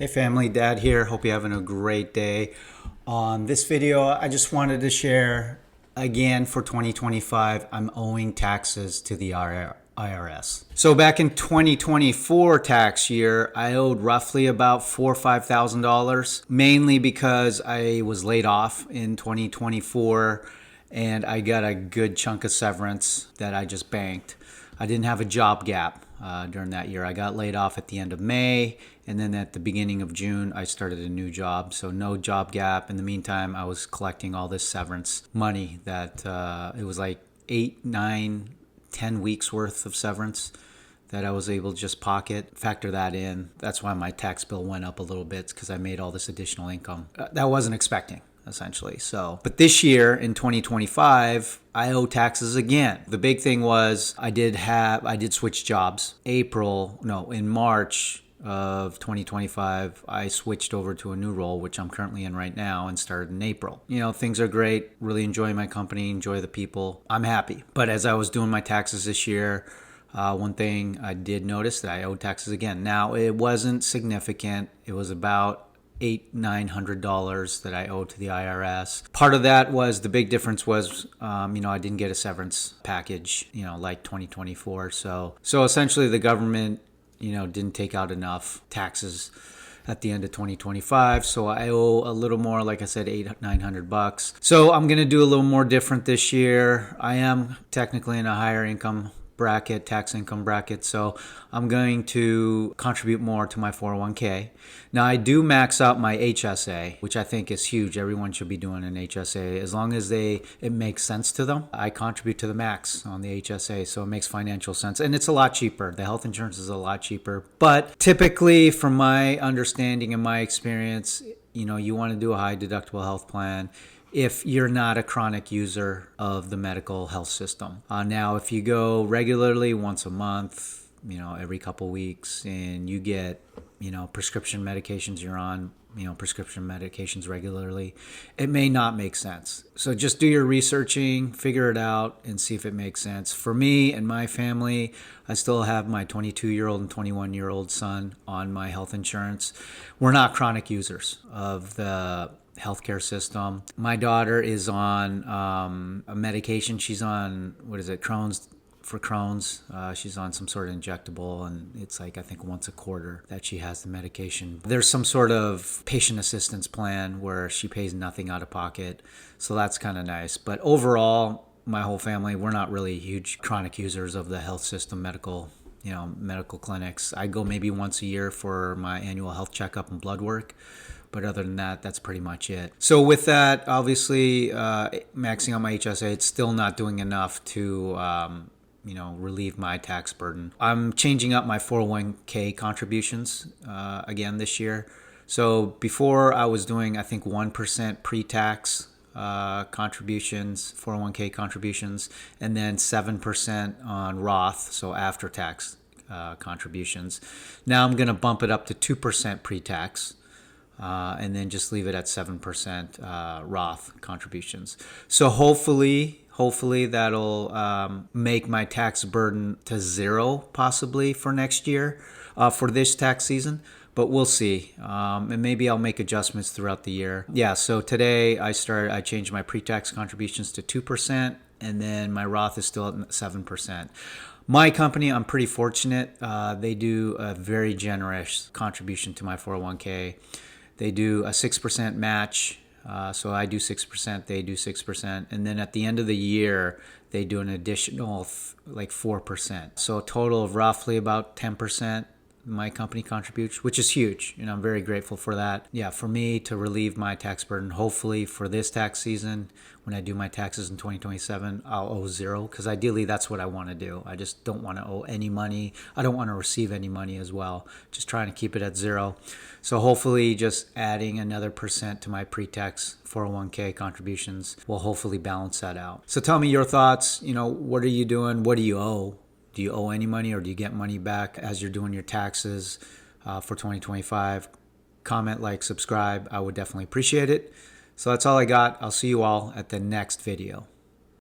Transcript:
Hey family, Dad here. Hope you're having a great day. On this video, I just wanted to share again for 2025, I'm owing taxes to the IRS. So back in 2024 tax year, I owed roughly about $4,000 or $5,000, mainly because I was laid off in 2024 and I got a good chunk of severance that I just banked. I didn't have a job gap during that year. I got laid off at the end of May, and then at the beginning of June, I started a new job. So no job gap. In the meantime, I was collecting all this severance money that it was like 8, 9, 10 weeks worth of severance that I was able to just pocket, factor that in. That's why my tax bill went up a little bit, because I made all this additional income that I wasn't expecting, essentially. So, but this year in 2025, I owe taxes again. The big thing was I did switch jobs. In March of 2025, I switched over to a new role, which I'm currently in right now, and started in April. You know, things are great. Really enjoy my company, enjoy the people. I'm happy. But as I was doing my taxes this year, one thing I did notice that I owed taxes again. Now, it wasn't significant. It was about $800-900 that I owed to the IRS. Part of that was, the big difference was, I didn't get a severance package, like 2024. So essentially the government, didn't take out enough taxes at the end of 2025. So I owe a little more, like I said, $800-900. So I'm going to do a little more different this year. I am technically in a higher income bracket, tax income bracket, so I'm going to contribute more to my 401k. Now, I do max out my HSA, which I think is huge. Everyone should be doing an HSA as long as it makes sense to them. I contribute to the max on the HSA, so it makes financial sense, and it's a lot cheaper. The health insurance is a lot cheaper, but typically, from my understanding and my experience, you want to do a high deductible health plan if you're not a chronic user of the medical health system. Now, if you go regularly once a month, every couple weeks, and you get, prescription medications, you're on, prescription medications regularly, it may not make sense. So just do your researching, figure it out, and see if it makes sense. For me and my family, I still have my 22-year-old and 21-year-old son on my health insurance. We're not chronic users of the healthcare system. My daughter is on a medication. She's on, Crohn's. She's on some sort of injectable, and it's like, I think once a quarter that she has the medication. There's some sort of patient assistance plan where she pays nothing out of pocket. So that's kind of nice. But overall, my whole family, we're not really huge chronic users of the health system, medical clinics. I go maybe once a year for my annual health checkup and blood work. But other than that, that's pretty much it. So with that, obviously, maxing out my HSA, it's still not doing enough to, relieve my tax burden. I'm changing up my 401k contributions again this year. So before I was doing, I think, 1% pre-tax contributions, 401k contributions, and then 7% on Roth, so after-tax contributions. Now I'm going to bump it up to 2% pre-tax. And then just leave it at 7% Roth contributions. So hopefully that'll make my tax burden to zero, possibly for next year, for this tax season. But we'll see, and maybe I'll make adjustments throughout the year. Yeah. So today I changed my pre-tax contributions to 2%, and then my Roth is still at 7%. My company, I'm pretty fortunate. They do a very generous contribution to my 401k. They do a 6% match. So I do 6%, they do 6%. And then at the end of the year, they do an additional 4%. So a total of roughly about 10% my company contributes, which is huge. And I'm very grateful for that. Yeah, for me to relieve my tax burden, hopefully for this tax season, when I do my taxes in 2027, I'll owe zero, because ideally that's what I want to do. I just don't want to owe any money. I don't want to receive any money as well. Just trying to keep it at zero. So hopefully just adding another percent to my pre-tax 401k contributions will hopefully balance that out. So tell me your thoughts. What are you doing? What do you owe? Do you owe any money, or do you get money back as you're doing your taxes for 2025? Comment, like, subscribe. I would definitely appreciate it. So that's all I got. I'll see you all at the next video.